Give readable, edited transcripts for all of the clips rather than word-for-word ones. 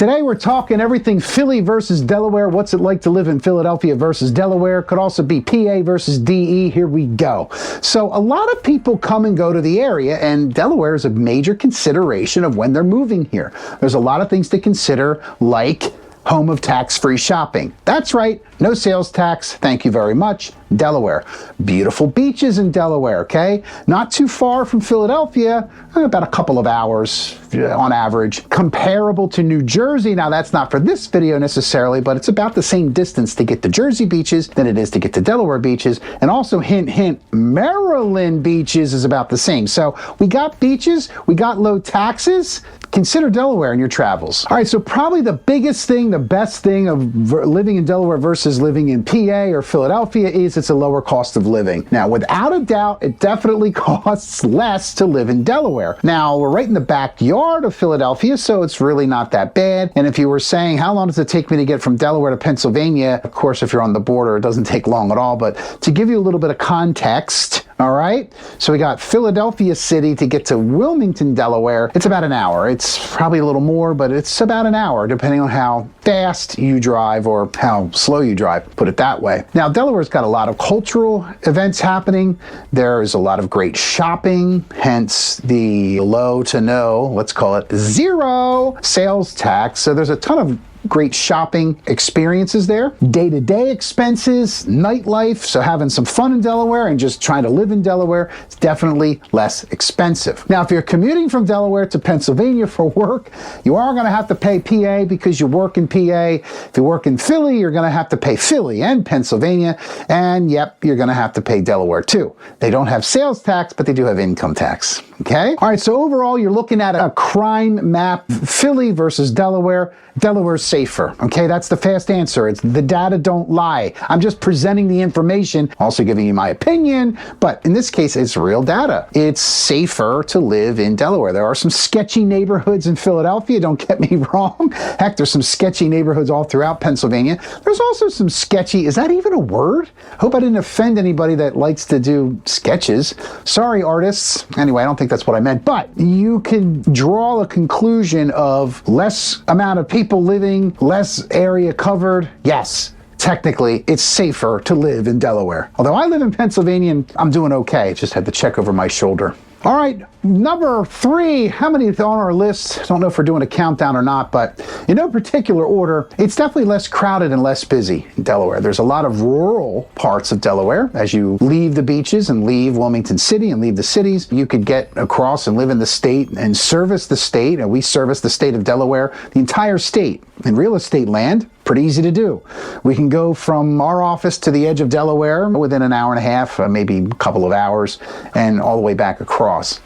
Today we're talking everything Philly versus Delaware. What's it like to live in Philadelphia versus Delaware? Could also be PA versus DE. Here we go. So a lot of people come and go to the area, and Delaware is a major consideration of when they're moving here. There's a lot of things to consider, like home of tax-free shopping. That's right, no sales tax, thank you very much, Delaware. Beautiful beaches in Delaware, okay? Not too far from Philadelphia, about a couple of hours on average. Comparable to New Jersey, now that's not for this video necessarily, but it's about the same distance to get to Jersey beaches than it is to get to Delaware beaches. And also, hint, hint, Maryland beaches is about the same. So we got beaches, we got low taxes. Consider Delaware in your travels. All right, so probably the biggest thing, the best thing of living in Delaware versus living in PA or Philadelphia is it's a lower cost of living. Now, without a doubt, it definitely costs less to live in Delaware. Now, we're right in the backyard of Philadelphia, so it's really not that bad. And if you were saying, how long does it take me to get from Delaware to Pennsylvania? Of course, if you're on the border, it doesn't take long at all. But to give you a little bit of context, all right, so we got Philadelphia City to get to Wilmington, Delaware. It's about an hour. It's probably a little more, but it's about an hour, depending on how fast you drive or how slow you drive, put it that way. Now, Delaware's got a lot of cultural events happening. There's a lot of great shopping, hence the low to no, let's call it zero sales tax. So there's a ton of great shopping experiences there. Day-to-day expenses, nightlife, so having some fun in Delaware and just trying to live in Delaware is definitely less expensive. Now, if you're commuting from Delaware to Pennsylvania for work, you are going to have to pay PA because you work in PA. If you work in Philly, you're going to have to pay Philly and Pennsylvania, and yep, you're going to have to pay Delaware too. They don't have sales tax, but they do have income tax. Okay? All right, so overall, you're looking at a crime map, Philly versus Delaware. Delaware's safer. Okay, that's the fast answer. It's the data don't lie. I'm just presenting the information, also giving you my opinion, but in this case, it's real data. It's safer to live in Delaware. There are some sketchy neighborhoods in Philadelphia, don't get me wrong. Heck, there's some sketchy neighborhoods all throughout Pennsylvania. There's also some sketchy, is that even a word? Hope I didn't offend anybody that likes to do sketches. Sorry, artists. Anyway, I don't think that's what I meant, but you can draw a conclusion of less amount of people living, less area covered. Yes, technically, it's safer to live in Delaware. Although I live in Pennsylvania and I'm doing okay. Just had to check over my shoulder. All right, number 3, how many on our list? I don't know if we're doing a countdown or not, but in no particular order, it's definitely less crowded and less busy in Delaware. There's a lot of rural parts of Delaware. As you leave the beaches and leave Wilmington City and leave the cities, you could get across and live in the state and service the state. And we service the state of Delaware, the entire state in real estate land. Pretty easy to do. We can go from our office to the edge of Delaware within an hour and a half, maybe a couple of hours, and all the way back across.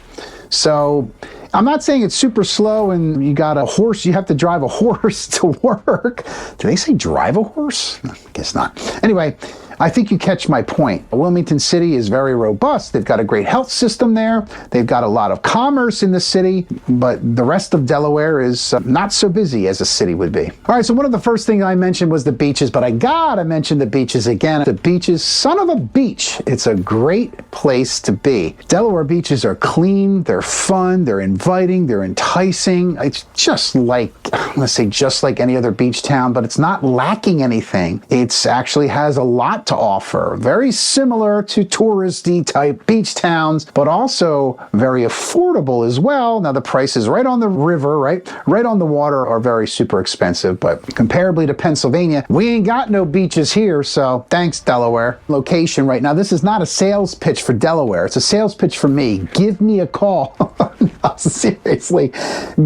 So I'm not saying it's super slow and you got a horse, you have to drive a horse to work. Do they say drive a horse? No, I guess not. Anyway, I think you catch my point. Wilmington City is very robust. They've got a great health system there. They've got a lot of commerce in the city, but the rest of Delaware is not so busy as a city would be. All right, so one of the first things I mentioned was the beaches, but I gotta mention the beaches again. The beaches, son of a beach. It's a great place to be. Delaware beaches are clean, they're fun, they're inviting, they're enticing. It's just like, I'm gonna say just like any other beach town, but it's not lacking anything. It's actually has a lot to offer. Very similar to touristy type beach towns, but also very affordable as well. Now the prices right on the river, right on the water are very super expensive, but comparably to Pennsylvania, we ain't got no beaches here, so thanks Delaware. Location right now, this is not a sales pitch for Delaware, it's a sales pitch for me. Give me a call. No, seriously.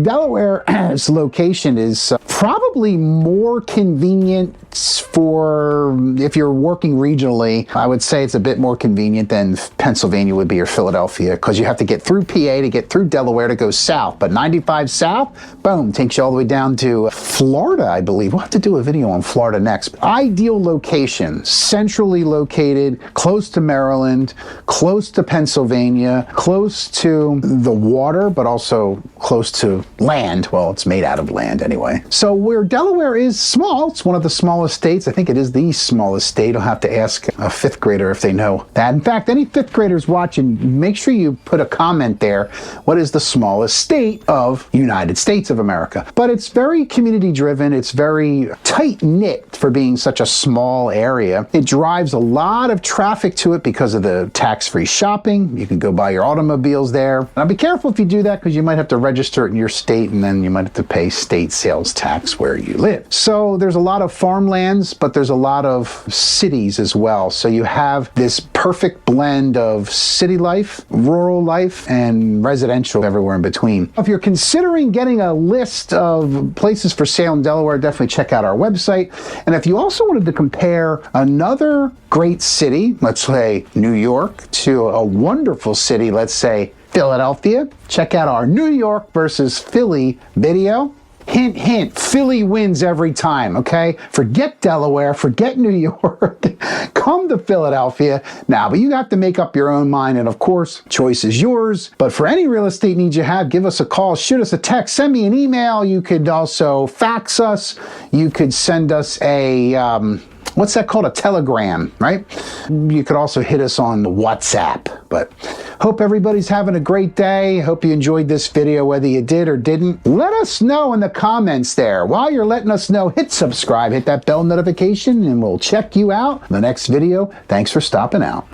Delaware's location is probably more convenient for if you're working regionally. I would say it's a bit more convenient than Pennsylvania would be or Philadelphia, because you have to get through PA to get through Delaware to go south. But 95 south, boom, takes you all the way down to Florida, I believe. We'll have to do a video on Florida next. Ideal location, centrally located, close to Maryland, close to Pennsylvania, close to the water, but also close to land. Well, it's made out of land anyway. So where Delaware is small, it's one of the smallest states, States. I think it is the smallest state. I'll have to ask a fifth grader if they know that. In fact, any fifth graders watching, make sure you put a comment there. What is the smallest state of United States of America? But it's very community driven. It's very tight knit for being such a small area. It drives a lot of traffic to it because of the tax-free shopping. You can go buy your automobiles there. Now be careful if you do that, because you might have to register it in your state, and then you might have to pay state sales tax where you live. So there's a lot of farmlands, but there's a lot of cities as well. So you have this perfect blend of city life, rural life, and residential everywhere in between. If you're considering getting a list of places for sale in Delaware, definitely check out our website. And if you also wanted to compare another great city, let's say New York, to a wonderful city, let's say Philadelphia, check out our New York versus Philly video. Hint, hint, Philly wins every time, okay? Forget Delaware, forget New York. Come to Philadelphia. Now, but you have to make up your own mind, and of course, choice is yours. But for any real estate needs you have, give us a call, shoot us a text, send me an email. You could also fax us. You could send us a, what's that called? A telegram, right? You could also hit us on WhatsApp. But hope everybody's having a great day. Hope you enjoyed this video, whether you did or didn't. Let us know in the comments there. While you're letting us know, hit subscribe, hit that bell notification, and we'll check you out in the next video. Thanks for stopping out.